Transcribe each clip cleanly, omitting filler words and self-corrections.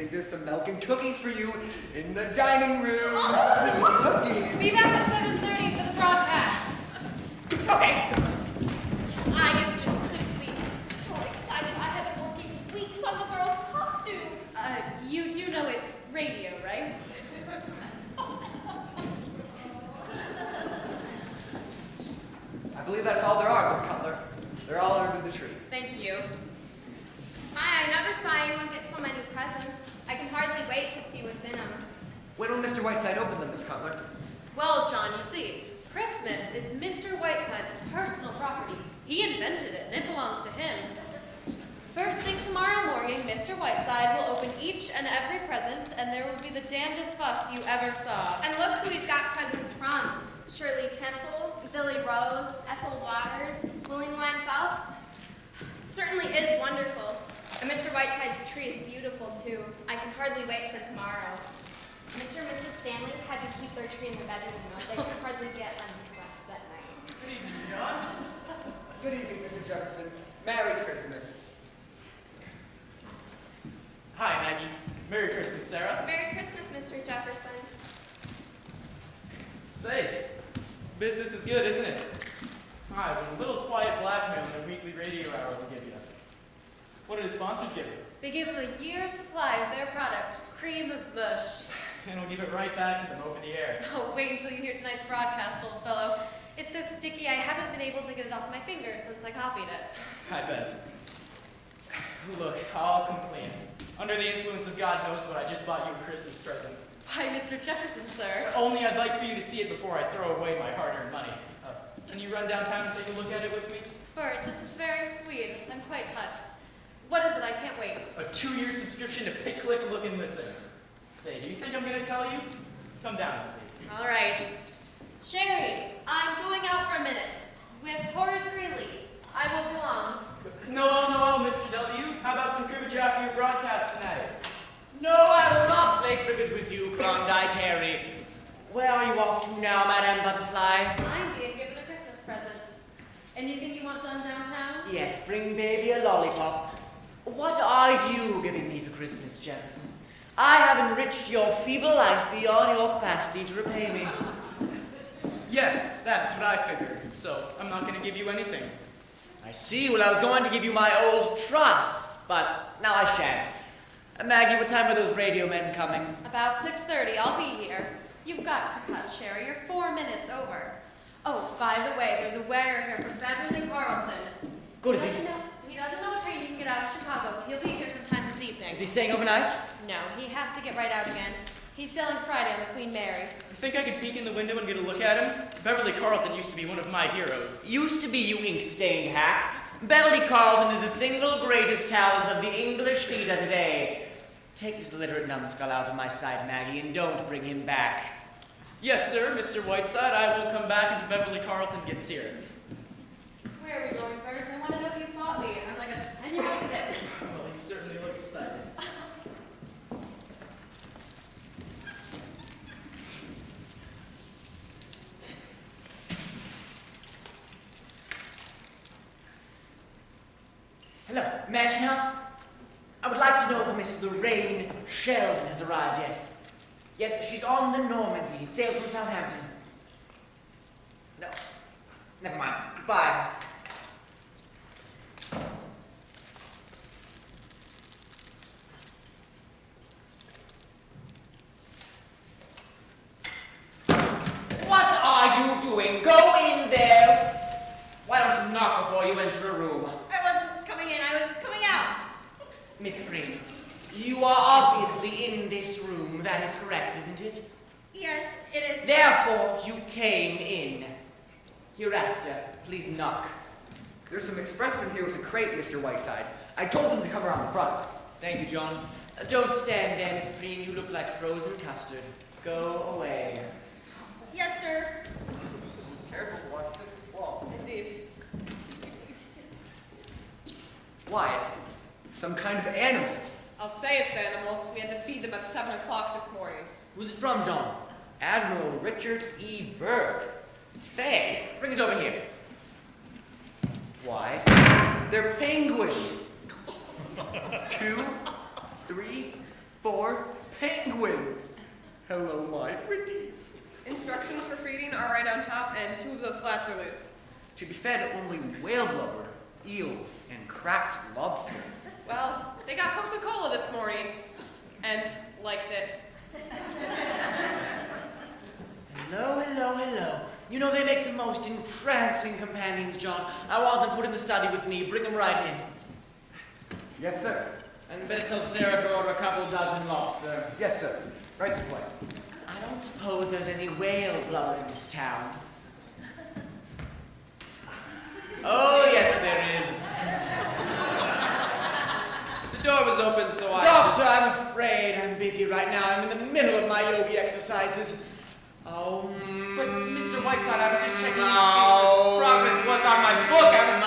think there's some milk and cookies for you in the dining room. Cookies. Be back at 7:30 for the broadcast. Okay. I am just simply so excited. I have been working weeks on the girls' costumes. You do know it's radio, right? I believe that's all there are, Miss Cutler. They're all under the tree. Thank you. I never saw anyone get so many presents. I can hardly wait to see what's in them. When will Mr. Whiteside open them, Miss Cutler? Well, John, you see, Christmas is Mr. Whiteside's personal property. He invented it, and it belongs to him. First thing tomorrow morning, Mr. Whiteside will open each and every present, and there will be the damnedest fuss you ever saw. And look who he's got presents from. Shirley Temple, Billy Rose, Ethel Waters, William Lyon Phelps. It certainly is wonderful. And Mr. Whiteside's tree is beautiful, too. I can hardly wait for tomorrow. Mr. and Mrs. Stanley had to keep their tree in their bedroom, though. They could hardly get undressed at night. Good evening, John. Good evening, Mr. Jefferson. Merry Christmas. Hi, Maggie. Merry Christmas, Sarah. Merry Christmas, Mr. Jefferson. Say, business is good, isn't it? Hi, with a little quiet blackmail in the weekly radio hour we'll give you. What do the sponsors give you? They give him a year's supply of their product, cream of mush. And we'll give it right back to them over the air. Oh, wait until you hear tonight's broadcast, old fellow. It's so sticky, I haven't been able to get it off my fingers since I copied it. I bet. Look, I'll complain. Under the influence of God knows what, I just bought you a Christmas present. Why, Mr. Jefferson, sir. Only I'd like for you to see it before I throw away my hard-earned money. Can you run downtown and take a look at it with me? Bert, this is very sweet. I'm quite touched. What is it? I can't wait. A 2-year subscription to Pick, Click, Look, and Listen. Say, do you think I'm going to tell you? Come down and see. All right. Sherry, I'm going out for a minute with Horace Greeley. I won't be long. No, Mr. W. How about some cribbage after your broadcast tonight? No, I will not play cribbage with you, Klondike Harry. Where are you off to now, Madame Butterfly? I'm being given a Christmas present. Anything you want done downtown? Yes, bring baby a lollipop. What are you giving me for Christmas, Jefferson? I have enriched your feeble life beyond your capacity to repay me. Yes, that's what I figured. So, I'm not going to give you anything. I see. Well, I was going to give you my old trust, but now I shan't. Maggie, what time are those radio men coming? About 6:30. I'll be here. You've got to cut, Sherry. You're 4 minutes over. Oh, by the way, there's a wire here from Beverly Carlton. Good. He doesn't know a train you can get out of Chicago. He'll be here sometime this evening. Is he staying overnight? No, he has to get right out again. He's sailing Friday on the Queen Mary. Think I could peek in the window and get a look at him? Beverly Carlton used to be one of my heroes. Used to be, you ink-stained hack. Beverly Carlton is the single greatest talent of the English theater today. Take this literate numbskull out of my sight, Maggie, and don't bring him back. Yes, sir, Mr. Whiteside. I will come back until Beverly Carlton gets here. Where are we going, Bert? I want to know if you fought me. I'm like a 10-year-old kid. Well, you certainly look excited. Hello, Mansion House? I would like to know if Miss Lorraine Sheldon has arrived yet. Yes, she's on the Normandy. It sailed from Southampton. No, never mind. Goodbye. What are you doing? Go in there. Why don't you knock before you enter a room? I wasn't coming in, I was coming out. Miss Green, you are obviously in this room. That is correct, isn't it? Yes, it is. Therefore, you came in. Hereafter, please knock. There's some expressmen here with a crate, Mr. Whiteside. I told them to come around the front. Thank you, John. Don't stand there, Miss Green. You look like frozen custard. Go away. Yes, sir. Careful, watch the wall. Indeed. Why, it's some kind of animal. I'll say it's animals. We had to feed them at 7 o'clock this morning. Who's it from, John? Admiral Richard E. Byrd. Say, Bring it over here. why, they're penguins. 2, 3, 4 penguins. Hello, my pretties. Instructions for feeding are right on top, and 2 of those slats are loose. To be fed only whale blubber, eels, and cracked lobster. Well, they got Coca-Cola this morning, and liked it. Hello, hello, hello. You know they make the most entrancing companions, John. I want them put in the study with me. Bring them right in. Yes, sir. And better tell Sarah to order a couple dozen lobster. Yes, sir. Right this way. I don't suppose there's any whale blubber in this town. Oh, yes, there is. The door was open, so Doctor, I'm afraid I'm busy right now. I'm in the middle of my yogi exercises. Oh, But Mr. Whiteside, I was just checking to see No. what progress was on my book. I was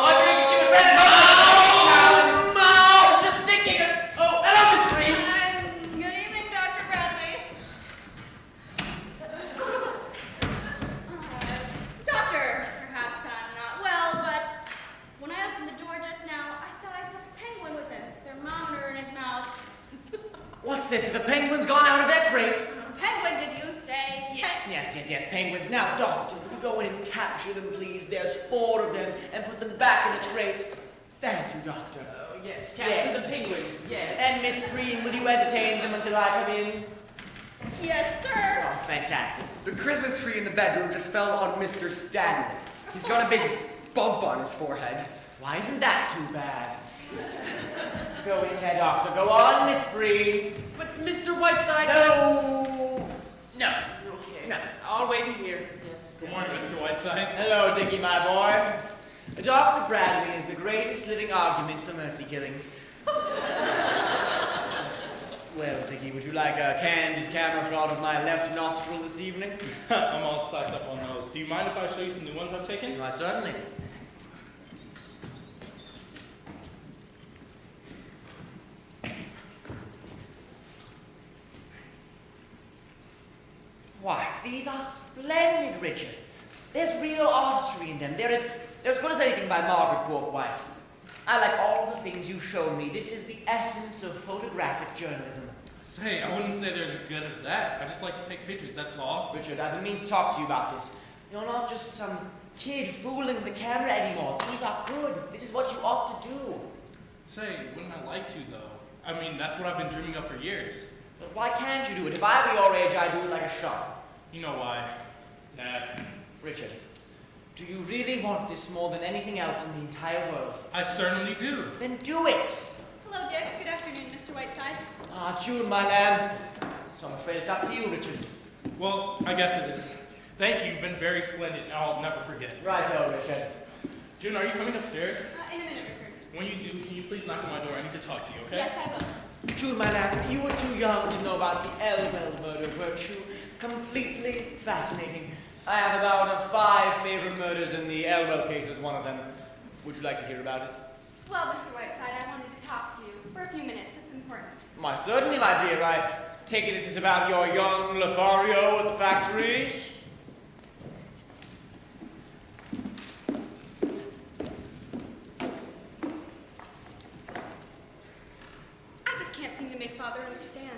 wondering if you had read it. I was just thinking. Oh, hello, Miss Green. Good evening, Dr. Bradley. Doctor, perhaps I'm not well, but when I opened the door just now, I thought I saw a penguin with a thermometer in his mouth. what's this? Have the penguins gone out of their crate? Penguin, did you say? Yes, penguins. Now, Doctor, will you go in and capture them, please? There's 4 of them, and put them back in the crate. Thank you, Doctor. Oh, yes, capture Yes. the penguins, yes. And Miss Green, will you entertain them until I come in? Yes, sir. Oh, fantastic. The Christmas tree in the bedroom just fell on Mr. Stanley. He's got a big bump on his forehead. Why isn't that too bad? Go in there, Doctor. Go on, Miss Green. But Mr. Whiteside. No. Okay. No. I'll wait in here. Yes. Good morning, Mr. Whiteside. Hello, Dickie, my boy. Dr. Bradley is the greatest living argument for mercy killings. Well, Dickie, would you like a candid camera shot of my left nostril this evening? I'm all stocked up on those. Do you mind if I show you some new ones I've taken? Why, certainly. Why, these are splendid, Richard. There's real artistry in them. They're as good as anything by Margaret Bourke-White. I like all the things you showed me. This is the essence of photographic journalism. Say, I wouldn't say they're as good as that. I just like to take pictures, that's all. Richard, I've been meaning to talk to you about this. You're not just some kid fooling with the camera anymore. These are good. This is what you ought to do. Say, wouldn't I like to, though? I mean, that's what I've been dreaming of for years. But why can't you do it? If I were your age, I'd do it like a shot. You know why? Dad. Richard, do you really want this more than anything else in the entire world? I certainly do. Then do it! Hello, Dick. Good afternoon, Mr. Whiteside. Ah, June, my lamb. So I'm afraid it's up to you, Richard. Well, I guess it is. Thank you, you've been very splendid, and I'll never forget. Righto, Richard. June, are you coming upstairs? In a minute, Richard. When you do, can you please knock on my door? I need to talk to you, okay? Yes, I will. June, my lamb, you were too young to know about the Elwell murder, weren't you? Completely fascinating. I have about 5 favorite murders, and the Elwell case is one of them. Would you like to hear about it? Well, Mr. Whiteside, I wanted to talk to you for a few minutes. It's important. Why, certainly, my dear. I take it this is about your young Lothario at the factory? I just can't seem to make Father understand.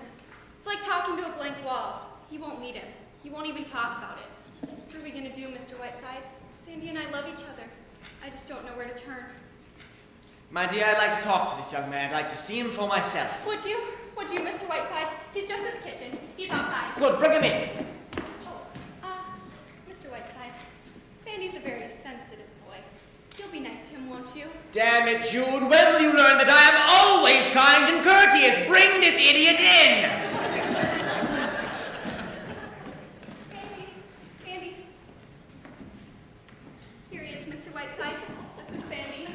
It's like talking to a blank wall. He won't meet him. He won't even talk about it. What are we going to do, Mr. Whiteside? Sandy and I love each other. I just don't know where to turn. My dear, I'd like to talk to this young man. I'd like to see him for myself. Would you? Would you, Mr. Whiteside? He's just in the kitchen. He's outside. Good, bring him in. Mr. Whiteside, Sandy's a very sensitive boy. You'll be nice to him, won't you? Damn it, Jude. When will you learn that I am always kind and courteous? Bring this idiot in. Sandy. Here he is, Mr. Whiteside. This is Sandy.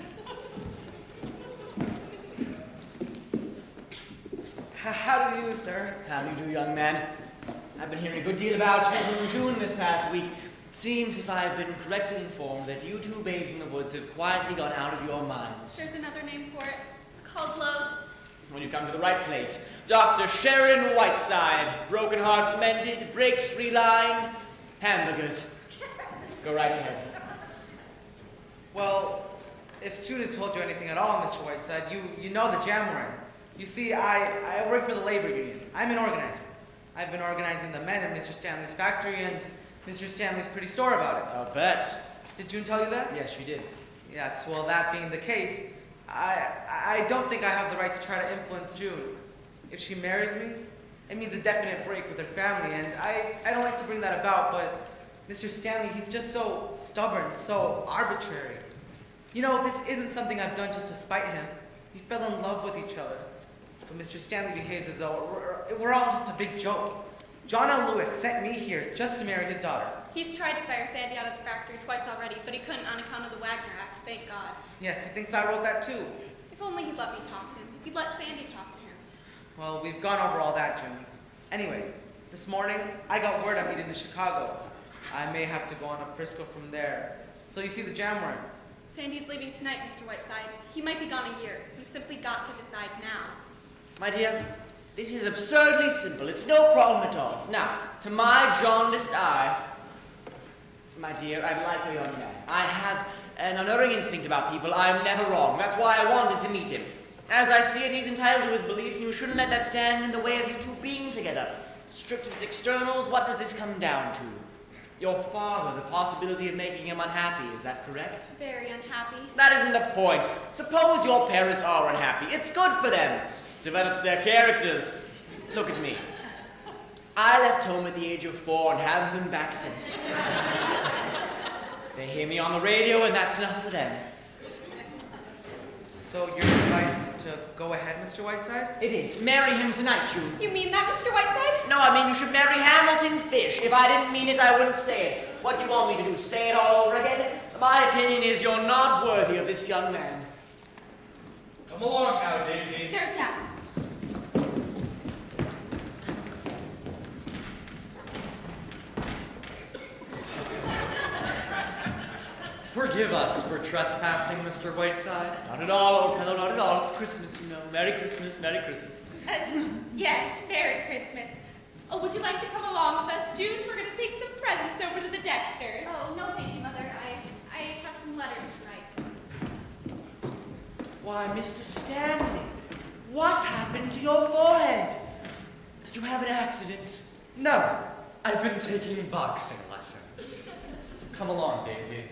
How do you do, sir? How do you do, young man? I've been hearing a good deal about you, June, this past week. It seems, if I've been correctly informed, that you two babes in the woods have quietly gone out of your minds. There's another name for it. It's called love. Well, you've come to the right place. Dr. Sheridan Whiteside. Broken hearts mended, breaks relined, hamburgers. Go right ahead. Well, if June has told you anything at all, Mr. Whiteside, you know the jam we're in. You see, I work for the labor union. I'm an organizer. I've been organizing the men in Mr. Stanley's factory, and Mr. Stanley's pretty sore about it. I'll bet. Did June tell you that? Yes, she did. Yes, well, that being the case, I don't think I have the right to try to influence June. If she marries me, it means a definite break with her family, and I don't like to bring that about, but Mr. Stanley, he's just so stubborn, so arbitrary. You know, this isn't something I've done just to spite him. We fell in love with each other. But Mr. Stanley behaves as though we're all just a big joke. John L. Lewis sent me here just to marry his daughter. He's tried to fire Sandy out of the factory twice already, but he couldn't on account of the Wagner Act, thank God. Yes, he thinks I wrote that too. If only he'd let me talk to him. If he'd let Sandy talk to him. Well, we've gone over all that, June. Anyway, this morning, I got word I'm needed in Chicago. I may have to go on to Frisco from there. So you see the jam we're in. Sandy's leaving tonight, Mr. Whiteside. He might be gone a year. We've simply got to decide now. My dear, this is absurdly simple. It's no problem at all. Now, to my jaundiced eye, my dear, I'm like a young man. I have an unerring instinct about people. I'm never wrong. That's why I wanted to meet him. As I see it, he's entitled to his beliefs, and you shouldn't let that stand in the way of you two being together. Stripped of its externals, what does this come down to? Your father, the possibility of making him unhappy, is that correct? Very unhappy. That isn't the point. Suppose your parents are unhappy. It's good for them. Develops their characters. Look at me. I left home at the age of 4 and haven't been back since. They hear me on the radio, and that's enough for them. So your advice is to go ahead, Mr. Whiteside? It is. Marry him tonight, June. You mean that, Mr. Whiteside? No, I mean you should marry Hamilton Fish. If I didn't mean it, I wouldn't say it. What do you want me to do, say it all over again? My opinion is you're not worthy of this young man. Come along now, Daisy. There's Dad. Forgive us for trespassing, Mr. Whiteside. Not at all, old fellow, not at all. It's Christmas, you know. Merry Christmas, Merry Christmas. Yes, Merry Christmas. Oh, would you like to come along with us, June? We're going to take some presents over to the Dexters. Oh, no thank you, Mother. I have some letters to write. Why, Mr. Stanley, what happened to your forehead? Did you have an accident? No, I've been taking boxing lessons. Come along, Daisy.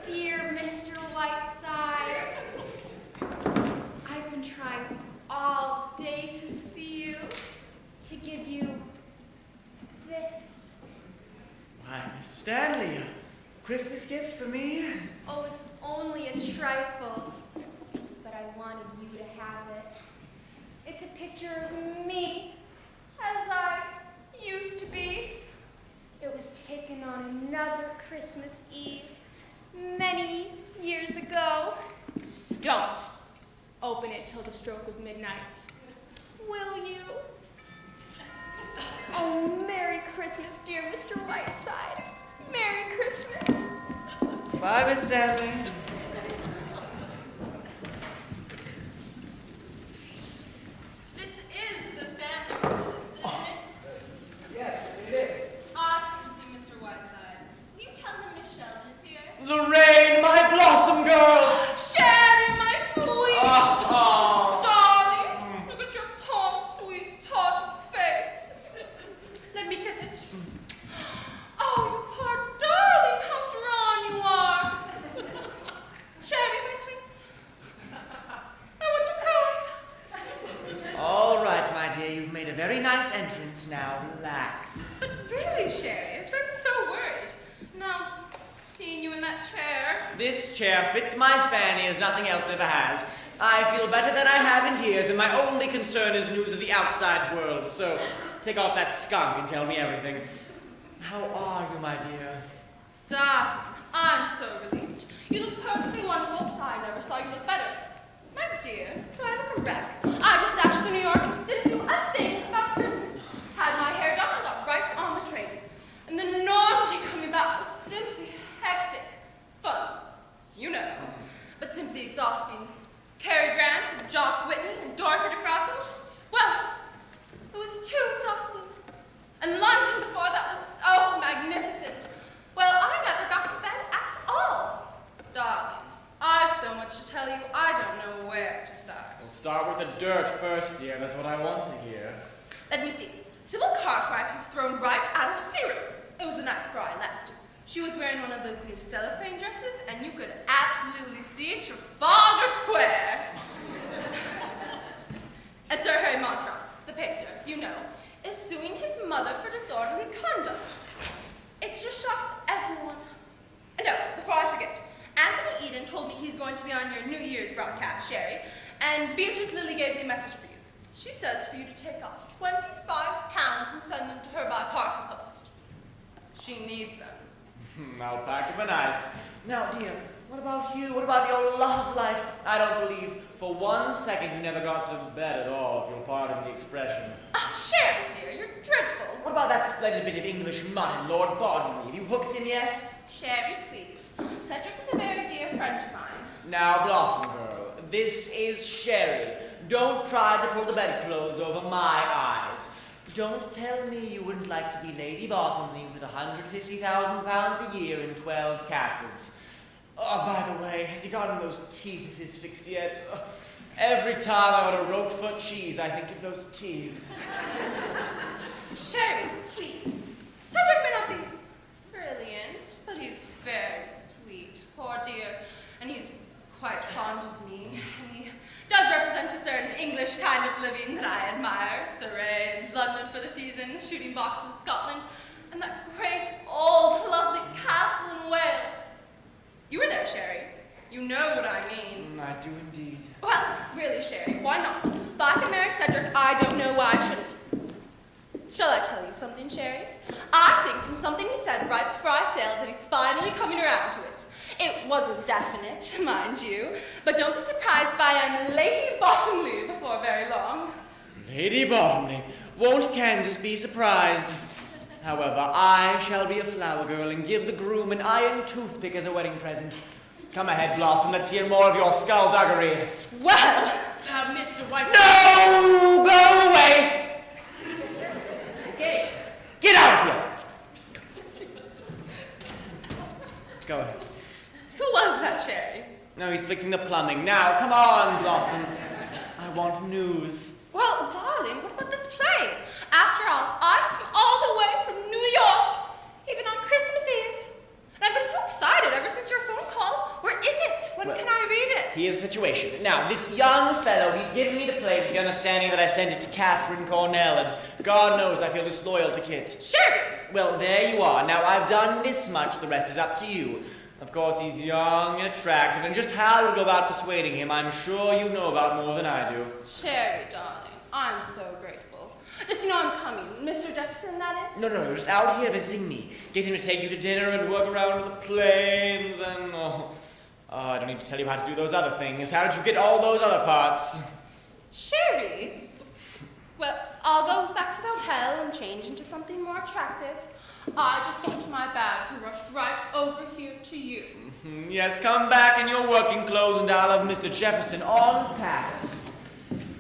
Dear Mr. Whiteside, I've been trying all day to see you, to give you this. Why, Miss Stanley, a Christmas gift for me? Oh, it's only a trifle, but I wanted you to have it. It's a picture of me as I used to be. It was taken on another Christmas Eve many years ago. Don't open it till the stroke of midnight. Will you? Oh, Merry Christmas, dear Mr. Whiteside. Merry Christmas. Bye, Miss Stanley. This is the Stanley residence, isn't it? Yes, it is. I can see Mr. Whiteside. Will you tell him Miss Sheldon is here? Lorraine, my blossom girl! Sherry, my sweet Oh. darling. Look at your poor, sweet, tart face. Let me kiss it. Oh, you poor darling, how drawn you are. Sherry, my sweet. I want to cry. All right, my dear, you've made a very nice entrance. Now, relax. But really, Sherry, I've been so worried. Now, seeing you in that chair. This chair fits my fanny as nothing else ever has. I feel better than I have in years, and my only concern is news of the outside world. So, take off that skunk and tell me everything. How are you, my dear? Darling, I'm so relieved. You look perfectly wonderful. I never saw you look better. My dear, do I look a wreck? I just dashed to New York, didn't do a thing about Christmas. Had my hair done and got right on the train. And the Normandy coming back was simply hectic. Fun, you know, but simply exhausting. Cary Grant, Jock Whitney, and Dorothy DeFrasso. Well, it was too exhausting. And London before that was so magnificent. Well, I never got to bed Start with the dirt first, dear. That's what I want to hear. Let me see. Sybil Cartwright was thrown right out of Cyril's. It was the night before I left. She was wearing one of those new cellophane dresses, and you could absolutely see Trafalgar Square. And Sir Harry Montrose, the painter, you know, is suing his mother for disorderly conduct. It's just shocked everyone. And oh, before I forget, Anthony Eden told me he's going to be on your New Year's broadcast, Sherry, and Beatrice Lilly gave me a message for you. She says for you to take off 25 pounds and send them to her by parcel post. She needs them. I'll pack them nice. Now, dear, what about you? What about your love life? I don't believe for 1 second you never got to bed at all, if you'll pardon the expression. Ah, Sherry, dear, you're dreadful. What about that splendid bit of English mud in Lord Boddenley? Have you hooked in yet? Sherry, please. Cedric is a very dear friend of mine. Now, Blossom Girl, this is Sherry. Don't try to pull the bedclothes over my eyes. Don't tell me you wouldn't like to be Lady Bottomley with £150,000 a year in 12 castles. Oh, by the way, has he gotten those teeth of his fixed yet? Every time I order Roquefort cheese, I think of those teeth. Sherry, please. Cedric may not be brilliant, but he's very sweet, poor dear, and he's quite fond of me, and he does represent a certain English kind of living that I admire. Surrey and London for the season, shooting boxes in Scotland, and that great old lovely castle in Wales. You were there, Sherry. You know what I mean. I do indeed. Well, really, Sherry, why not? If I can marry Cedric, I don't know why I shouldn't. Shall I tell you something, Sherry? I think from something he said right before I sailed that he's finally coming around to it. It wasn't definite, mind you, but don't be surprised if I am Lady Bottomley before very long. Lady Bottomley, won't Kansas be surprised? However, I shall be a flower girl and give the groom an iron toothpick as a wedding present. Come ahead, Blossom, let's hear more of your skullduggery. Well, Mr. White. No! Go away! Okay. Get out of here! Go ahead. who was that, Sherry? No, he's fixing the plumbing. Now, come on, Blossom. I want news. Well, darling, what about this play? After all, I've come all the way from New York, even on Christmas Eve. And I've been so excited ever since your phone call. Where is it? When can I read it? Here's the situation. Now, this young fellow, he'd given me the play with the understanding that I sent it to Catherine Cornell, and God knows I feel disloyal to Kit. Sherry! Well, there you are. Now, I've done this much. The rest is up to you. Of course, he's young and attractive, and just how to go about persuading him, I'm sure you know about more than I do. Sherry, darling, I'm so grateful. Does he know I'm coming? Mr. Jefferson, that is? No, you're just out here visiting me. Get him to take you to dinner and work around with the play, and then, I don't need to tell you how to do those other things. How did you get all those other parts? Sherry? Well, I'll go back to the hotel and change into something more attractive. I just got into my bags and rushed right over here to you. Yes, come back in your working clothes and I'll have Mr. Jefferson on tap.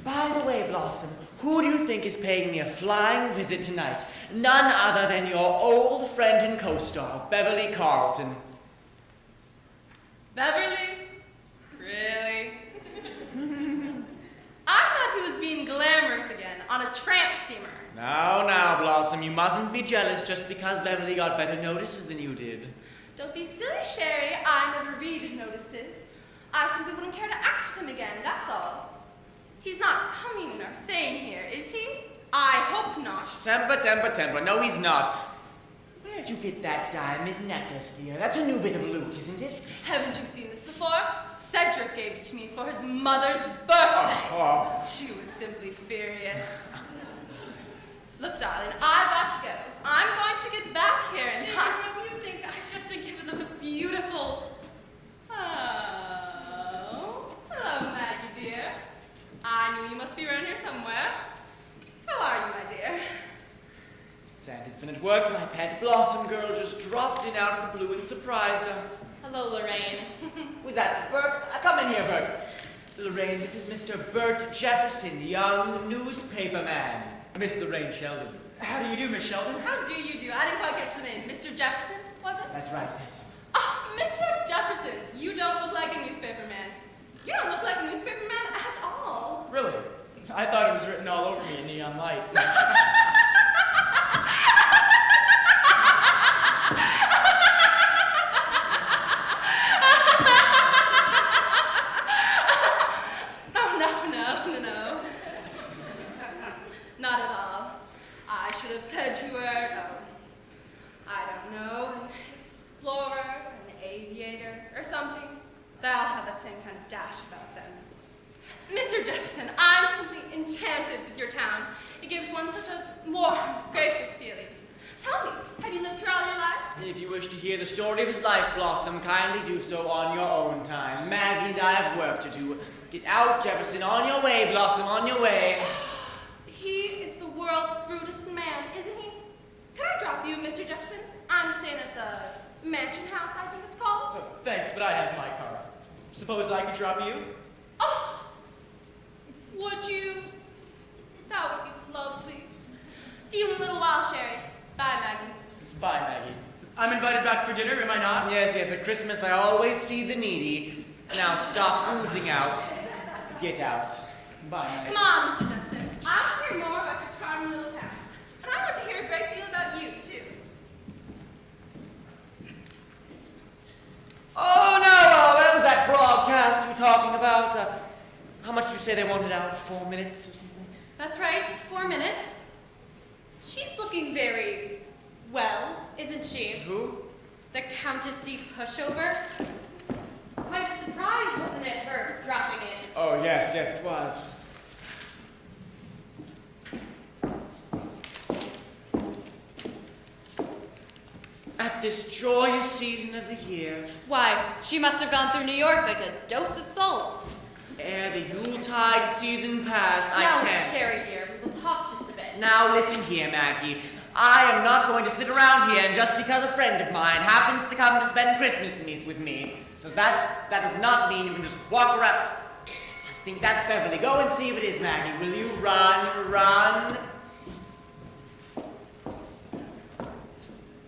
By the way, Blossom, who do you think is paying me a flying visit tonight? None other than your old friend and co-star, Beverly Carlton. Beverly? Really? I thought he was being glamorous again on a tramp steamer. Now, Blossom, you mustn't be jealous just because Beverly got better notices than you did. Don't be silly, Sherry. I never read notices. I simply wouldn't care to act with him again, that's all. He's not coming or staying here, is he? I hope not. Temper. No, he's not. Where'd you get that diamond necklace, dear? That's a new bit of loot, isn't it? Haven't you seen this before? Cedric gave it to me for his mother's birthday. She was simply furious. Look, darling, I've got to go. I'm going to get back here in time. What do you think? I've just been given the most beautiful... Oh, hello, Maggie, dear. I knew you must be around here somewhere. How are you, my dear? Sandy's been at work, my pet. Blossom girl just dropped in out of the blue and surprised us. Hello, Lorraine. Who's that, Bert? Come in here, Bert. Lorraine, this is Mr. Bert Jefferson, young newspaper man. Miss Lorraine Sheldon. How do you do, Miss Sheldon? How do you do? I didn't quite catch the name. Mr. Jefferson, was it? That's right, Miss. Oh, Mr. Jefferson, you don't look like a newspaper man. You don't look like a newspaper man at all. all over me in neon lights. No. Not at all. I should have said you were, I don't know, an explorer, an aviator, or something. They all have that same kind of dash about them. Mr. Jefferson, I'm simply enchanted with your town. It gives one such a warm, gracious feeling. Tell me, have you lived here all your life? If you wish to hear the story of his life, Blossom, kindly do so on your own time. Maggie and I have work to do. Get out, Jefferson. On your way, Blossom, on your way. He is the world's rudest man, isn't he? Can I drop you, Mr. Jefferson? I'm staying at the mansion house, I think it's called. Oh, thanks, but I have my car. Suppose I could drop you? Oh, would you? That would be lovely. See you in a little while, Sherry. Bye, Maggie. Bye, Maggie. I'm invited back for dinner, am I not? Yes, at Christmas I always feed the needy. Now stop oozing out. Get out. Bye, Maggie. Come on, Mr. Jefferson. I want to hear more about your charming little town. And I want to hear a great deal about you, too. Oh, no, that was that broadcast you were talking about. How much did you say they wanted out? 4 minutes or something? That's right, 4 minutes. She's looking very well, isn't she? Who? The Countess D. Pushover. Quite a surprise, wasn't it, her dropping in? Oh, yes, it was. At this joyous season of the year, Why, she must have gone through New York like a dose of salts. ere the Yuletide season pass, I Now, can't. Sherry dear, we will talk just a bit. Now listen here, Maggie. I am not going to sit around here and just because a friend of mine happens to come to spend Christmas with me, that does not mean you can just walk around. I think that's Beverly. Go and see if it is, Maggie. Will you run?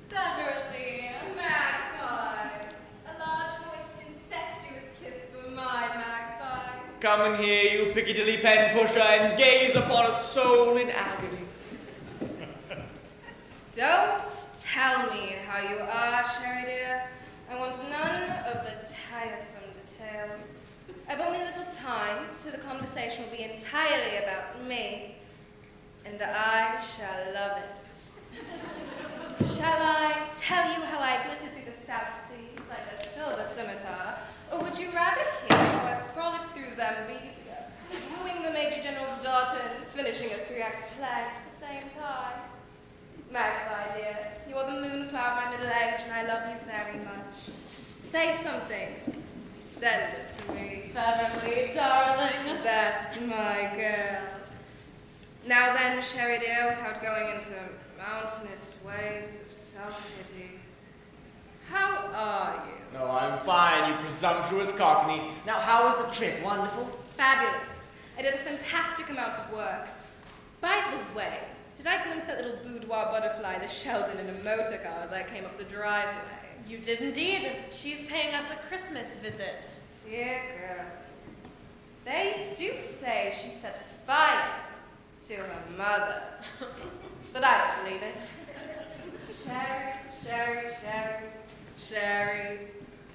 Beverly, a magpie. A large, moist, incestuous kiss for my magpie. Come in here, you Piccadilly pen pusher, and gaze upon a soul in agony. Don't tell me how you are, Sherry dear. I want none of the tiresome details. I've only little time, so the conversation will be entirely about me, and I shall love it. Shall I tell you how I glittered through the South Seas like a silver scimitar, or would you rather hear how I frolicked through Zambezia, wooing the Major General's daughter and finishing a 3-act play at the same time? Magpie, dear, you are the moonflower of my middle age, and I love you very much. Say something. Send it to me. Beverly, darling. That's my girl. Now then, Sherry dear, without going into mountainous waves of self-pity, how are you? No, I'm fine, you presumptuous cockney. Now, how was the trip? Wonderful? Fabulous. I did a fantastic amount of work. By the way, did I glimpse that little boudoir butterfly, the Sheldon, in a motor car as I came up the driveway? You did indeed. She's paying us a Christmas visit. Dear girl. They do say she set fire to her mother. But I don't believe it.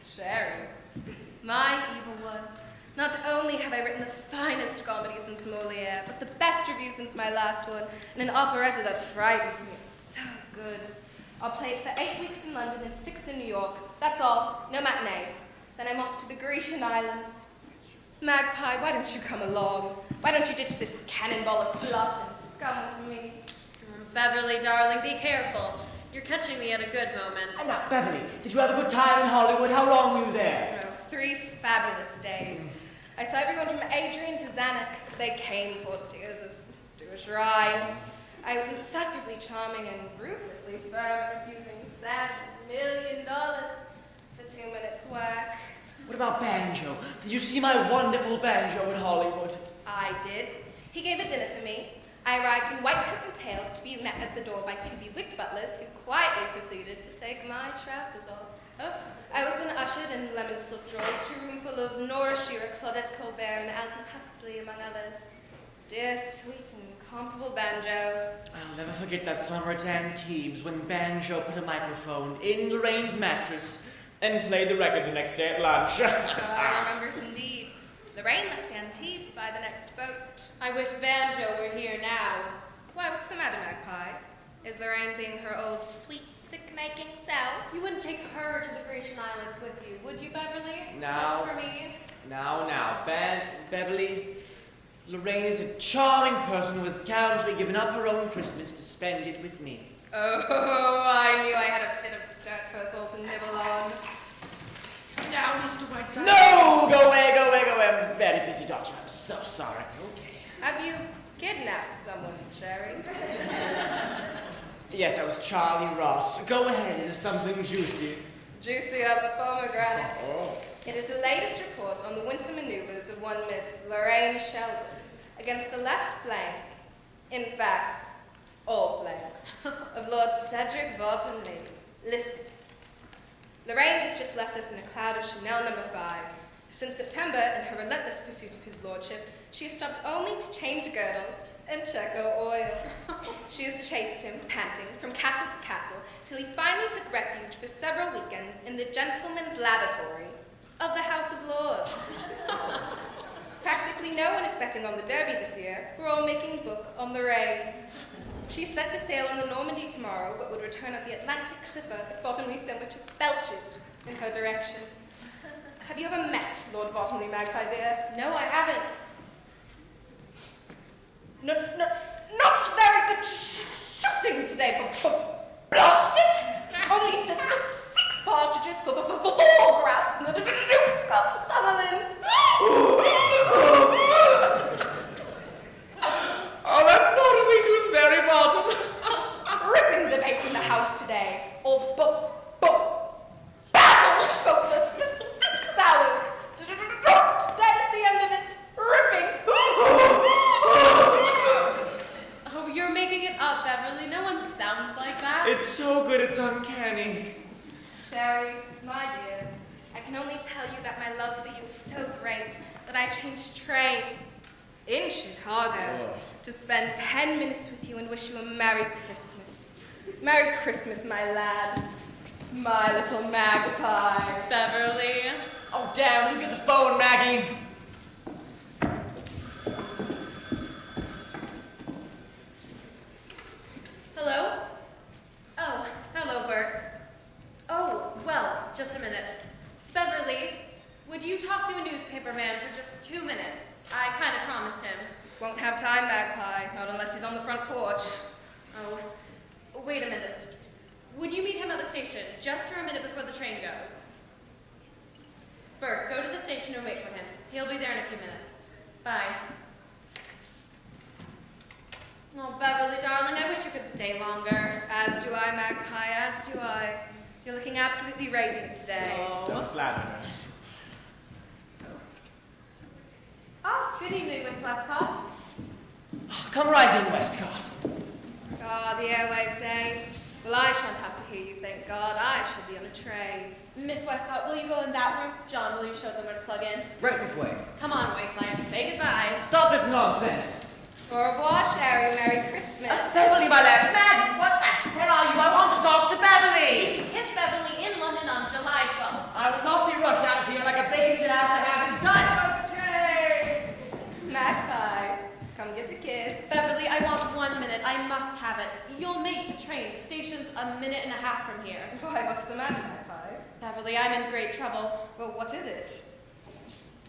Sherry. My evil one. Not only have I written the finest comedy since Moliere, but the best review since my last one, and an operetta that frightens me. It's so good. I'll play it for 8 weeks in London and 6 in New York. That's all. No matinees. Then I'm off to the Grecian Islands. Magpie, why don't you come along? Why don't you ditch this cannonball of fluff and come with me? Beverly, darling, be careful. You're catching me at a good moment. And now, Beverly, did you have a good time in Hollywood? How long were you there? Oh, 3 fabulous days. I saw everyone from Adrian to Zanuck. They came, poor dears, as do a shrine. I was insufferably charming and ruthlessly firm in refusing $7 million for 2 minutes' work. What about Banjo? Did you see my wonderful Banjo in Hollywood? I did. He gave a dinner for me. I arrived in white coat and tails to be met at the door by 2 bewigged butlers who quietly proceeded to take my trousers off. I was then ushered in lemon silk drawers to a room full of Nora Shearer, Claudette Colbert, and Aldous Huxley, among others. Dear, sweet, and incomparable Banjo. I'll never forget that summer at Antibes when Banjo put a microphone in Lorraine's mattress and played the record the next day at lunch. I remember it indeed. Lorraine left Antibes by the next boat. I wish Banjo were here now. Why, what's the matter, Magpie? Is Lorraine being her old, sweet, sick-making self? You wouldn't take her to the Grecian Islands with you, would you, Beverly? Now. Just for me? Now, Beverly. Lorraine is a charming person who has gallantly given up her own Christmas to spend it with me. Oh, I knew I had a bit of dirt for us all to nibble on. Now, Mr. Whiteside. No! Go away. I'm very busy, Doctor. I'm so sorry. Okay. Have you kidnapped someone, Sherry? Yes, that was Charlie Ross. Go ahead. Is there something juicy? Juicy as a pomegranate. Oh. It is the latest report on the winter maneuvers of one Miss Lorraine Sheldon against the left flank, in fact, all flanks, of Lord Cedric Bartlemy. Listen. Lorraine has just left us in a cloud of Chanel No. 5. Since September, in her relentless pursuit of his lordship, she has stopped only to change girdles and check her oil. She has chased him, panting, from castle to castle, till he finally took refuge for several weekends in the gentleman's lavatory of the House of Lords. Practically no one is betting on the Derby this year. We're all making book on the rain. She's set to sail on the Normandy tomorrow, but would return at the Atlantic Clipper if Bottomley so much as belches in her direction. Have you ever met Lord Bottomley, Magpie dear? No, I haven't. Not very good shooting today, but blast it! Only 6 partridges for 4 grouse and the Duke of Sutherland. Oh, that's Bottomley to his very bottom. Ripping debate in the house today. Old Basil spoke for 6 hours. Dropped dead at the end of it. Ripping. Oh, you're making it up, Beverly. No one sounds like that. It's so good, it's uncanny. Sherry, my dear, I can only tell you that my love for you is so great that I changed trains in Chicago to spend 10 minutes with you and wish you a Merry Christmas. Merry Christmas, my lad. My little magpie. Beverly. Oh, damn, you get the phone, Maggie. Hello? Oh, hello, Bert. Oh, well, just a minute. Beverly, would you talk to a newspaper man for just 2 minutes? I kind of promised him. Won't have time, Magpie, not unless he's on the front porch. Oh, wait a minute. Would you meet him at the station just for a minute before the train goes? Bert, go to the station and wait for him. He'll be there in a few minutes. Bye. Oh, Beverly, darling, I wish you could stay longer. As do I, Magpie, as do I. You're looking absolutely radiant today. Don't flatter her. Ah, good evening, Miss Westcott. Oh, come right in, Westcott. Ah, the airwaves, eh? Well, I shan't have to hear you, thank God. I shall be on a train. Miss Westcott, will you go in that room? John, will you show them where to plug in? Right this way. Come on, Whiteside, say goodbye. Stop this nonsense. Au revoir, Sherry. Merry Christmas. Beverly, my love. Maggie, what the hell are you? I want to talk to Beverly. You can kiss Beverly in London on July 12th. I was awfully rushed out of here like a baby that has to have his time of change. Magpie, come get a kiss. Beverly, I want 1 minute. I must have it. You'll make the train. The station's a minute and a half from here. Why, what's the matter, Magpie? Beverly, I'm in great trouble. Well, what is it?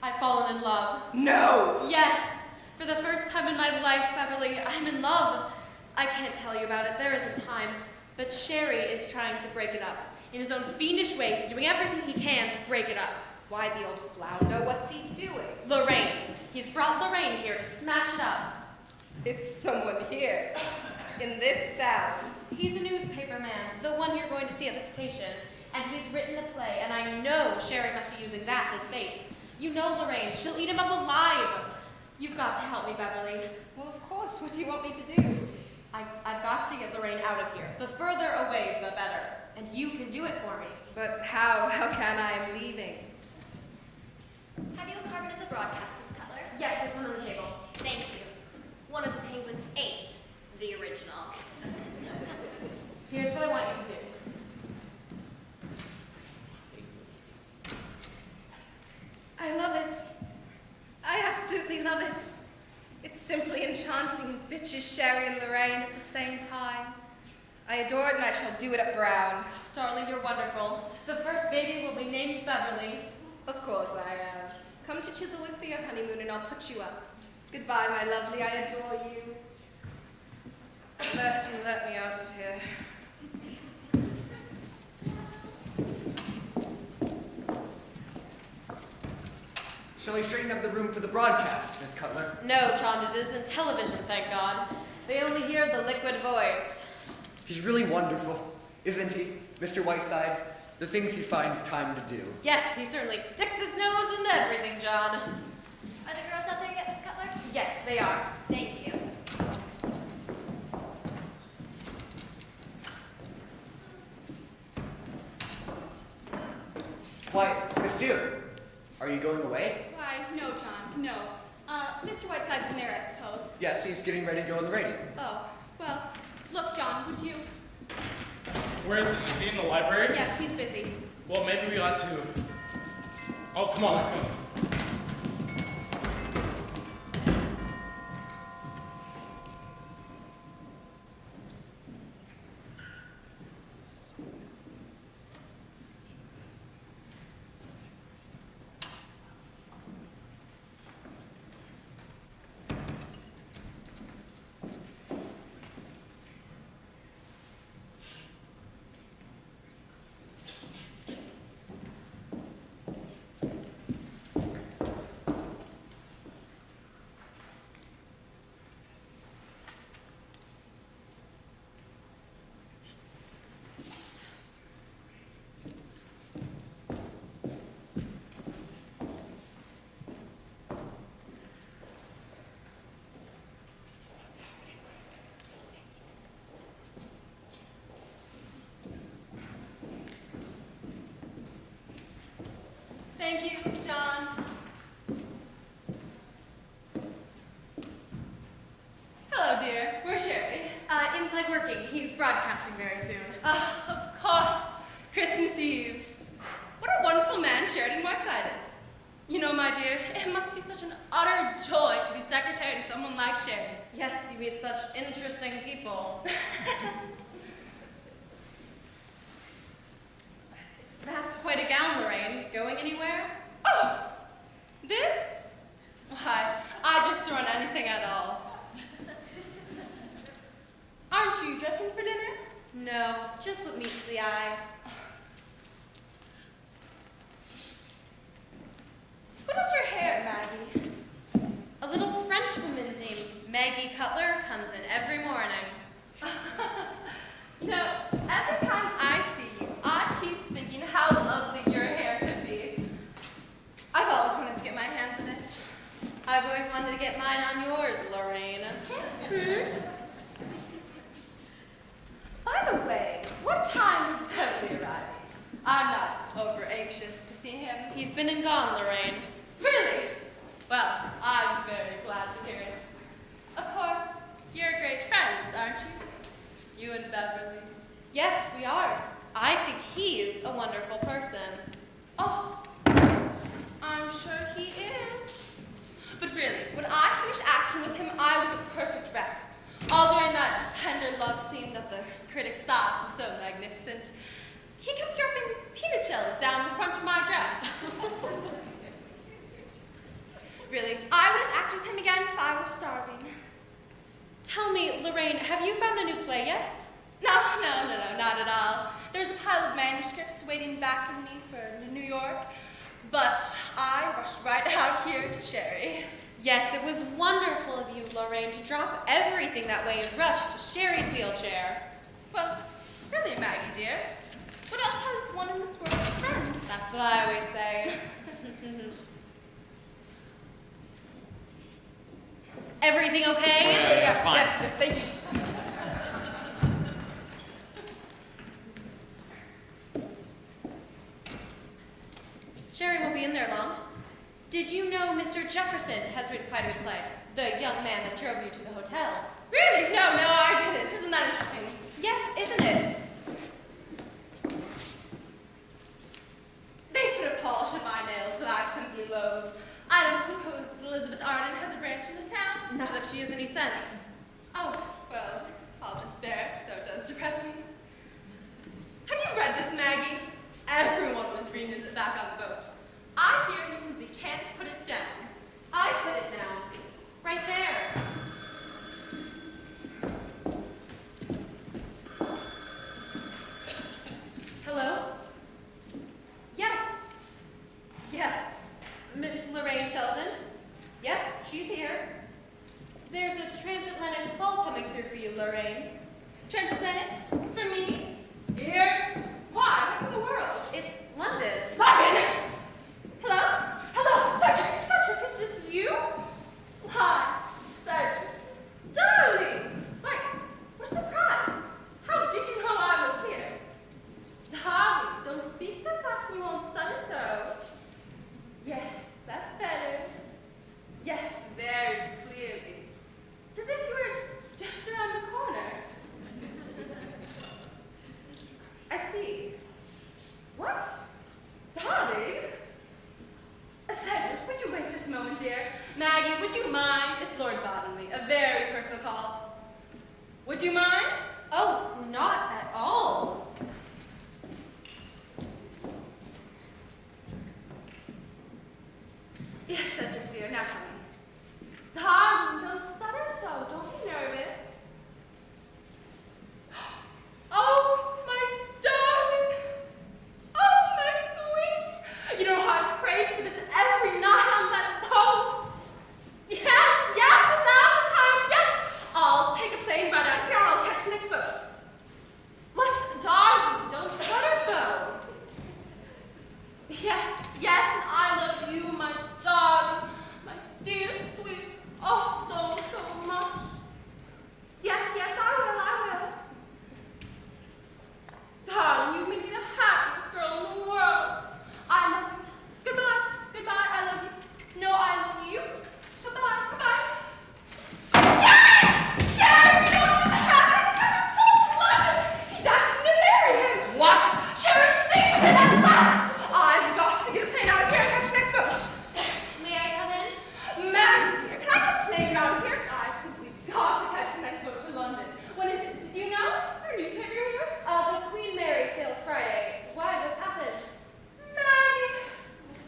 I've fallen in love. No! Yes. For the first time in my life, Beverly, I'm in love. I can't tell you about it. There isn't time. But Sherry is trying to break it up. In his own fiendish way, he's doing everything he can to break it up. Why, the old flounder, what's he doing? Lorraine. He's brought Lorraine here to smash it up. It's someone here. In this town. He's a newspaper man, the one you're going to see at the station. And he's written a play, and I know Sherry must be using that as bait. You know Lorraine. She'll eat him up alive. You've got to help me, Beverly. Well, of course. What do you want me to do? I've got to get Lorraine out of here. The further away, the better. And you can do it for me. But how? How can I? I'm leaving. Have you a carbon of the broadcast, Miss Cutler? Yes, there's one on the table. Thank you. Here's what I want you to do. I love it. I absolutely love it. It's simply enchanting and bitches Sherry and Lorraine at the same time. I adore it and I shall do it at Brown. Darling, you're wonderful. The first baby will be named Beverly. Of course I am. Come to Chiselwick for your honeymoon and I'll put you up. Goodbye, my lovely. I adore you. Mercy, let me out of here. Shall we straighten up the room for the broadcast, Miss Cutler? No, Chond, it isn't television, thank God. They only hear the liquid voice. He's really wonderful, isn't he, Mr. Whiteside? The things he finds time to do. Yes, he certainly sticks his nose into everything, John. Are the girls out there yet, Miss Cutler? Yes, they are. Thank you. Why, Miss June, are you going away? Why, no, John, no. Mr. Whiteside's in there, I suppose. Yes, he's getting ready to go on the radio. Oh, well, look, John, would you... Where is he? Is he in the library? Yes, he's busy. Well, maybe we ought to... Oh, come on, let's go. Thank you, John. Hello, dear. Where's Sherry? Inside working. He's broadcasting very soon. Of course. Christmas Eve. What a wonderful man Sheridan Whiteside is. You know, my dear, it must be such an utter joy to be secretary to someone like Sherry. Yes, you meet such interesting people. That's quite a gown, Lorraine. Going anywhere? Oh, this? Why, I just throw on anything at all. Aren't you dressing for dinner? No, just what meets the eye. What is your hair, Maggie? A little French woman named Maggie Cutler comes in every morning. You know, every time I see you, I keep thinking how lovely your hair could be. I've always wanted to get my hands on it. I've always wanted to get mine on yours, Lorraine. By the way, what time is Percy arriving? I'm not over anxious to see him. He's been and gone, Lorraine. Really? Well, I'm very glad to hear it. Of course, you're great friends, aren't you? You and Beverly. Yes, we are. I think he's a wonderful person. Oh, I'm sure he is. But really, when I finished acting with him, I was a perfect wreck. All during that tender love scene that the critics thought was so magnificent. He kept dropping peanut shells down the front of my dress. Really, I wouldn't act with him again if I were starving. Tell me, Lorraine, have you found a new play yet? No, not at all. There's a pile of manuscripts waiting back in me for New York, but I rushed right out here to Sherry. Yes, it was wonderful of you, Lorraine, to drop everything that way and rush to Sherry's wheelchair. Well, really, Maggie, dear. What else has one in this world but friends? That's what I always say. Everything okay? Yes, fine. yes, thank you. Sherry won't be in there long. Did you know Mr. Jefferson has written quite a good play? The young man that drove you to the hotel. Really? No, I didn't. Isn't that interesting? Yes, isn't it? They put a polish on my nails that I simply loathe. I don't suppose Elizabeth Arden has a branch in this town? Not if she has any sense. Oh, well, I'll just bear it, though it does depress me. Have you read this, Maggie? Everyone was reading it back on the boat. I hear you simply can't put it down. I put it down. Right there. Hello? Yes. Yes. Miss Lorraine Sheldon? Yes, she's here. There's a transatlantic call coming through for you, Lorraine. Transatlantic? For me? Here? Why? What in the world? It's London. London! Hello? Hello, Cedric! Cedric, is this you? Why, Cedric. Darling! Why, what a surprise! How did you know I was here? Darling, don't speak so fast and you won't stutter so. Yes, that's better. Yes, very clearly. It's as if you were just around the corner. I see. What? Darling? Cedric, would you wait just a moment, dear? Maggie, would you mind? It's Lord Bottomley, a very personal call. Would you mind? Oh, not at all. Yes, Cedric, dear, now tell me. Darling, don't stutter so. Don't be nervous. Oh, my darling. Oh, my sweet. You know how I've prayed for this every night on that boat. Yes, yes, 1,000 times, yes. I'll take a plane right out of here and I'll catch the next boat. What? Darling, don't stutter so. Yes, yes, and I love you, my darling, my dear, sweet, oh, so much. Yes, yes, I will. Darling, you make me the happiest girl in the world. I love you. Goodbye, I love you. No, I love you. Goodbye. Sharon, you know what just happened? Sharon's home from London. He's asking me to marry him. What? Sharon thinks it at last. I've got to get a plane out of here and catch the next boat. May I come in? Maggie, dear, can I get a plane out of here? I simply got to catch the next boat to London. When is it? Did you know? Is there a newspaper here? The Queen Mary sails Friday. Why? What's happened? Maggie,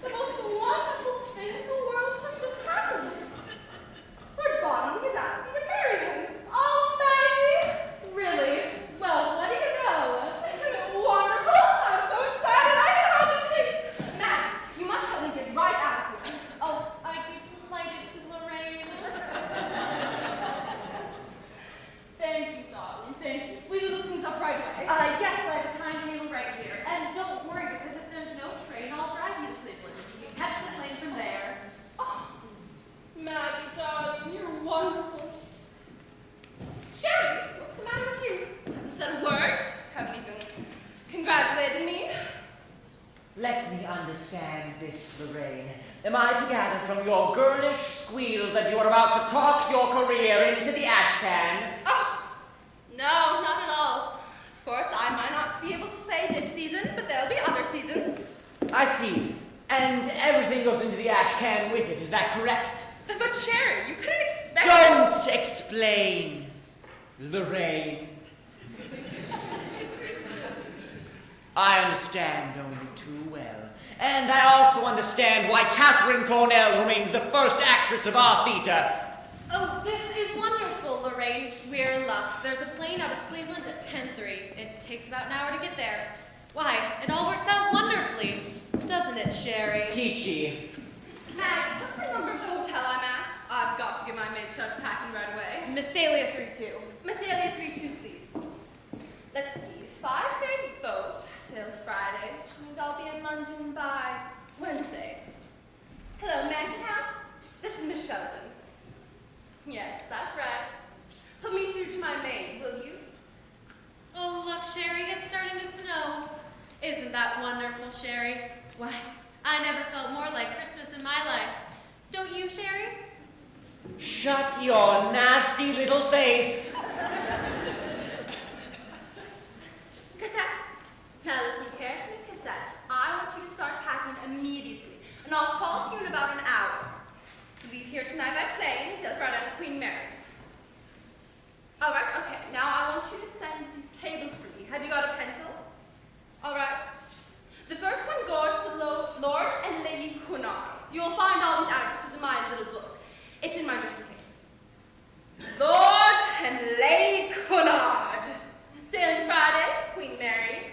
the most wonderful thing in the world has just happened. Lord Bottomley has asked me to marry him. Oh, Maggie! Really? Well, what do you know? Isn't it wonderful? I'm so excited I can hardly think. Maggie, you must help me get right out of here. Oh, I'd be delighted to, Lorraine. Thank you, darling. Thank you. Will you look things up right away? Yes, I have a timetable right here. And don't worry, because if there's no train, I'll drive you to Cleveland. You can catch the plane from there. Oh, Maggie, darling, you're wonderful. Sherry, what's the matter with you? Haven't said a word. Haven't even congratulated me. Let me understand this, Lorraine. Am I to gather from your girlish squeals that you are about to toss your career into the ash can? Oh, no, not at all. Of course, I might not be able to play this season, but there'll be other seasons. I see. And everything goes into the ash can with it, is that correct? But Sherry, you couldn't expect... Don't explain, Lorraine. I understand only too well. And I also understand why Catherine Cornell remains the first actress of our theater. Oh, this is wonderful, Lorraine. We're in luck. There's a plane out of Cleveland at 10:03. It takes about an hour to get there. Why, it all works out wonderfully. Doesn't it, Sherry? Peachy. Maggie, what's the number of the hotel I'm at? I've got to get my maid started packing right away. Missalia 32. Missalia 32, please. Let's see. 5-day boat. Sail Friday, which means I'll be in London by Wednesday. Hello, Mansion House. This is Miss Sheldon. Yes, that's right. Put me through to my maid, will you? Oh, look, Sherry, it's starting to snow. Isn't that wonderful, Sherry? Why, I never felt more like Christmas in my life. Don't you, Sherry? Shut your nasty little face. Now listen carefully, Cassette. I want you to start packing immediately, and I'll call for you in about an hour. You leave here tonight by plane, sail Friday on the Queen Mary. All right, okay. Now I want you to send these cables for me. Have you got a pencil? All right. The first one goes to Lord and Lady Cunard. You'll find all these addresses in my little book. It's in my dressing case. Lord and Lady Cunard. Sailing Friday, Queen Mary.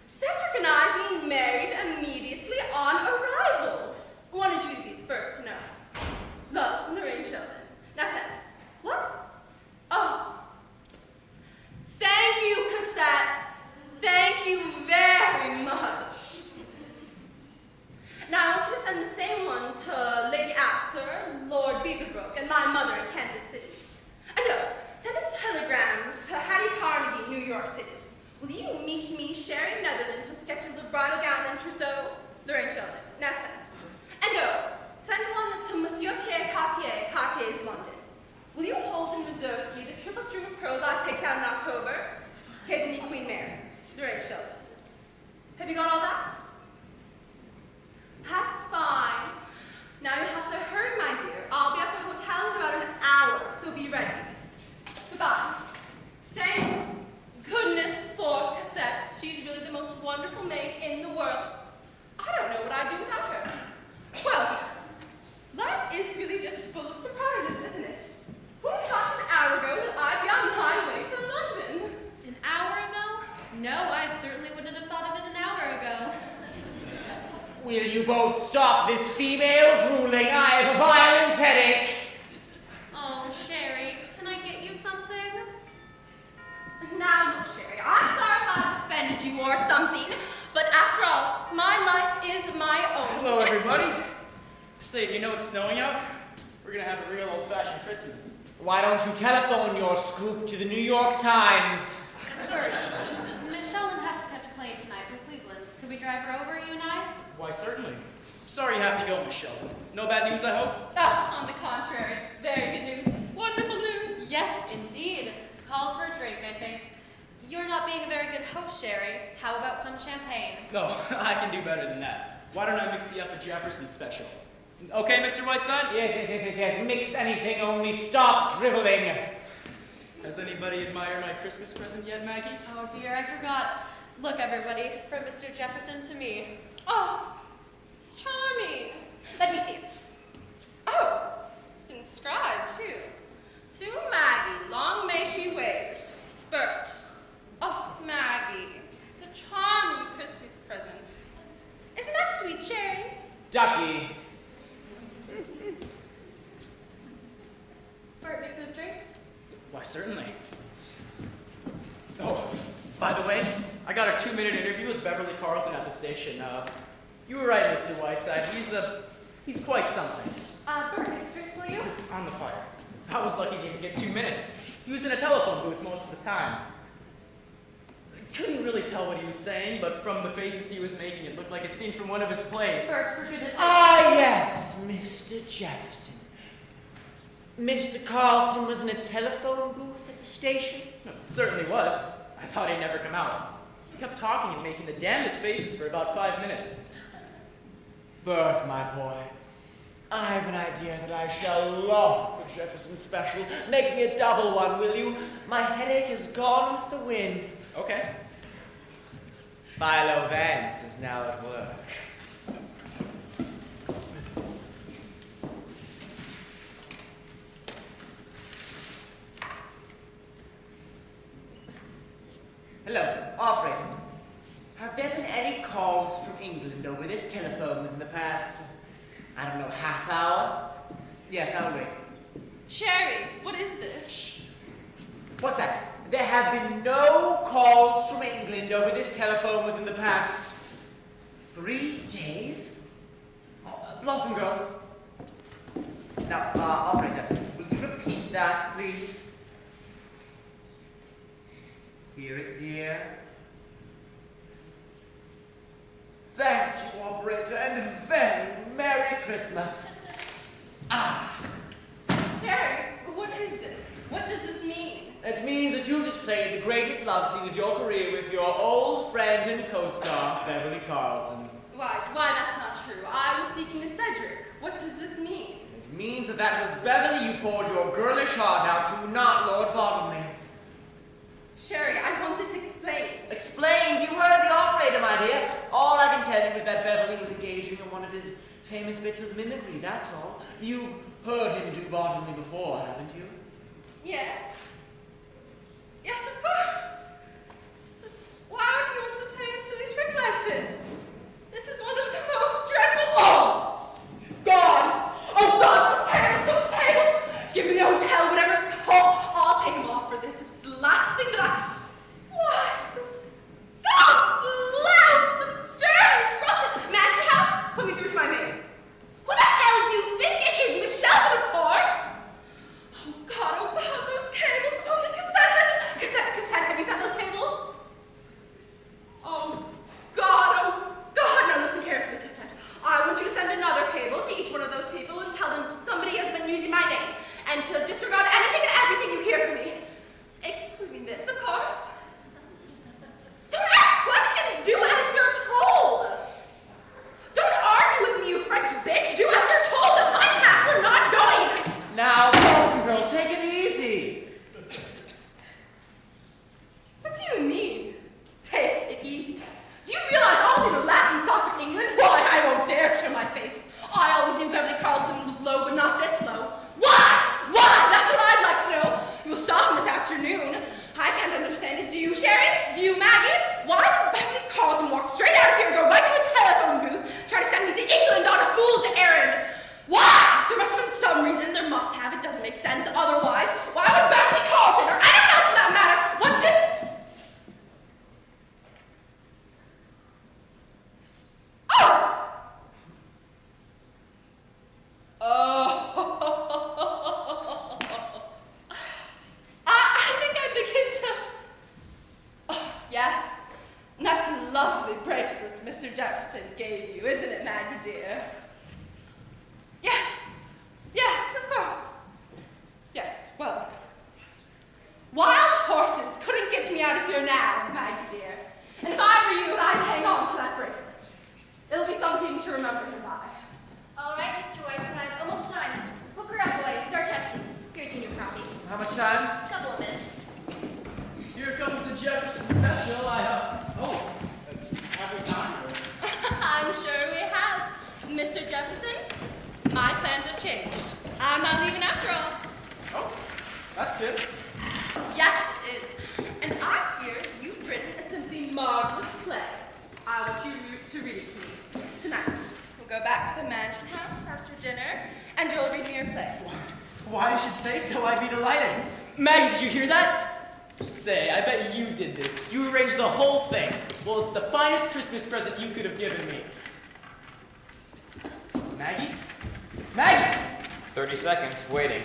Cedric and I being married immediately on arrival. Wanted you to be the first to know. Love, Lorraine Sheldon. Now send. What? Oh. Thank you, Cassette. Thank you very much. Now I want you to send the same one to Lady Astor, Lord Beaverbrook, and my mother in Kansas City. And no, send a telegram to Hattie Carnegie, New York City. Will you meet me, Sherry, Netherlands, with sketches of bridal gown and trousseau? Lorraine Sheldon. Now send. And no, send one to Monsieur Pierre Cartier, Cartier's London. Will you hold in reserve for me the triple string of pearls I picked out in October? Caden me Queen Mary. Lorraine Sheldon. Have you got all that? That's fine. Now you have to hurry, my dear. I'll be at the hotel in about an hour, so be ready. Goodbye. Thank goodness for Cassette. She's really the most wonderful maid in the world. I don't know what I'd do without her. Well, life is really just full of surprises, isn't it? Who would have thought an hour ago that I'd be on my way to London? An hour ago? No, I certainly wouldn't have thought of it an hour ago. Will you both stop this female drooling? I have a violent headache. Oh, Sherry, can I get you something? Now look, Sherry, I'm sorry if I've offended you or something, but after all, my life is my own. Hello, everybody. Say, do you know it's snowing out? We're gonna have a real old-fashioned Christmas. Why don't you telephone your scoop to the New York Times? Miss Sheldon has to catch a plane tonight from Cleveland. Could we drive her over, you and I? Why, certainly. Sorry you have to go, Miss Sheldon. No bad news, I hope? Oh, on the contrary, very good news. Wonderful news. Yes, indeed. Calls for a drink, I think. You're not being a very good host, Sherry. How about some champagne? No, I can do better than that. Why don't I mix you up a Jefferson special? Okay, Mr. Whiteside? Yes. Mix anything, only stop driveling. Has anybody admired my Christmas present yet, Maggie? Oh dear, I forgot. Look, everybody, from Mr. Jefferson to me. Oh, it's charming. Let me see it. Oh, it's inscribed, too. To Maggie, long may she wave. Bert. Oh, Maggie, it's a charming Christmas present. Isn't that sweet, Sherry? Ducky. Bert, mix those drinks? Why, certainly. Oh, by the way, I got a 2-minute interview with Beverly Carlton at the station. You were right, Mr. Whiteside. He's quite something. Bert, mix drinks, will you? On the fire. I was lucky to even get 2 minutes. He was in a telephone booth most of the time. I couldn't really tell what he was saying, but from the faces he was making, it looked like a scene from one of his plays. Bert, for goodness sake. Ah, yes, Mr. Jefferson. Mr. Carlton was in a telephone booth at the station? No, it certainly was. I thought he'd never come out. He kept talking and making the damnedest faces for about 5 minutes. Bert, my boy, I have an idea that I shall love the Jefferson special. Make me a double one, will you? My headache is gone with the wind. Okay. Philo Vance is now at work. Hello, operator. Have there been any calls from England over this telephone within the past, I don't know, half hour? Yes, I'll wait. Sherry, what is this? Shh. What's that? There have been no calls from England over this telephone within the past 3 days? Blossom girl. Now, operator, will you repeat that, please? Hear it, dear? Thank you, operator, and very Merry Christmas. Sherry, what is this? What does this mean? It means that you just played the greatest love scene of your career with your old friend and co-star, Beverly Carlton. Why, that's not true. I was speaking to Cedric. What does this mean? It means that was Beverly you poured your girlish heart out to, not Lord Bottomley. Sherry, I want this explained. Explained? You heard the operator, my dear. All I can tell you is that Beverly was engaging in one of his famous bits of mimicry, that's all. You've heard him do Bottomley before, haven't you? Yes. Yes, of course. But why would he want to play a silly trick like this? This is one of the most dreadful. Oh! God! Oh, God, those cables! Give me the hotel, whatever it's called. I'll pay him off for this. It's the last thing that I. Why? God bless the dirty, rotten mansion house! Put me through to my maid. Who the hell do you think it is? Miss Sheldon, of course! Oh, God, those cables from the cassette. Have you sent those cables? Oh, God, no, listen carefully, cassette. I want you to send another cable to each one of those people and tell them somebody has been using my name and to disregard anything and everything you hear from me. Excluding this, of course. Don't ask questions, do as you're told. Don't argue with me, you French bitch. Do as you're told. I'm not. We're not going. Now, Boston girl, take it easy. What do you mean? Take it easy. Do you realize I'll be the laughing stock of England? Why, I won't dare show my face. I always knew Beverly Carlton was low, but not this low. Why? That's what I'd like to know. You will stop him this afternoon. I can't understand it. Do you, Sherry? Do you, Maggie? Why did Beverly Carlton walk straight out of here and go right to a telephone booth, try to send me to England on a fool's errand? Why? There must have been some reason. There must have. It doesn't make sense otherwise. Why would Beverly Carlton, or anyone else for that matter, want to... I think I begin to... Oh, yes, that's a lovely bracelet Mr. Jefferson gave you, isn't it, Maggie dear? Yes, of course. Yes, well... Wild horses couldn't get me out of here now, Maggie dear. And if I were you, I'd hang on to that bracelet. It'll be something to remember her by. All right, Mr. Whiteside, almost time. Hook her up, boys. Start testing. Here's your new copy. How much time? Couple of minutes. Here comes the Jefferson special. Have we time? I'm sure we have. Mr. Jefferson, my plans have changed. I'm not leaving after all. Oh, that's good. Yes, it is. And I hear you've written a simply marvelous play. I want you to read it to me tonight. We'll go back to the mansion house after dinner, and you'll read me your play. Why, I should say so. I'd be delighted. Maggie, did you hear that? Say, I bet you did this. You arranged the whole thing. Well, it's the finest Christmas present you could have given me. Maggie? Maggie! 30 seconds, waiting.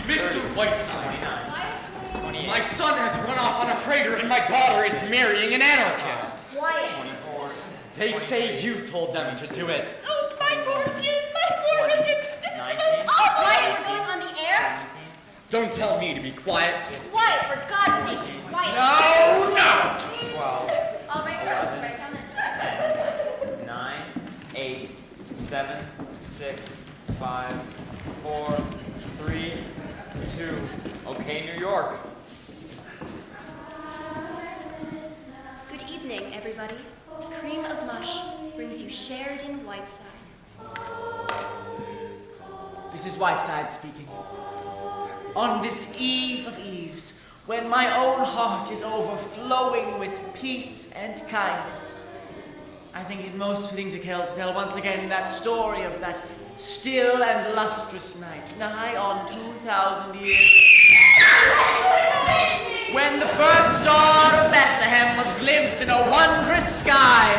Mr. Whiteside, 29, 28, My son has run off on a freighter and my daughter is marrying an anarchist. Quiet. 24, they say you told them to do it. Oh, my poor Richard, this is the 19, most awful. Quiet, we're going on the air. Don't tell me to be quiet. Quiet, for God's sake, quiet. No! 12, All right, right down this. 10, 9, 8, 7, 6, 5, 4, 3, 2. Okay, New York. Good evening, everybody. Cream of Mush brings you Sheridan Whiteside. This is Whiteside speaking. On this eve of eves, when my own heart is overflowing with peace and kindness, I think it most fitting to tell once again that story of that still and lustrous night, nigh on 2,000 years, when the first star of Bethlehem was glimpsed in a wondrous sky,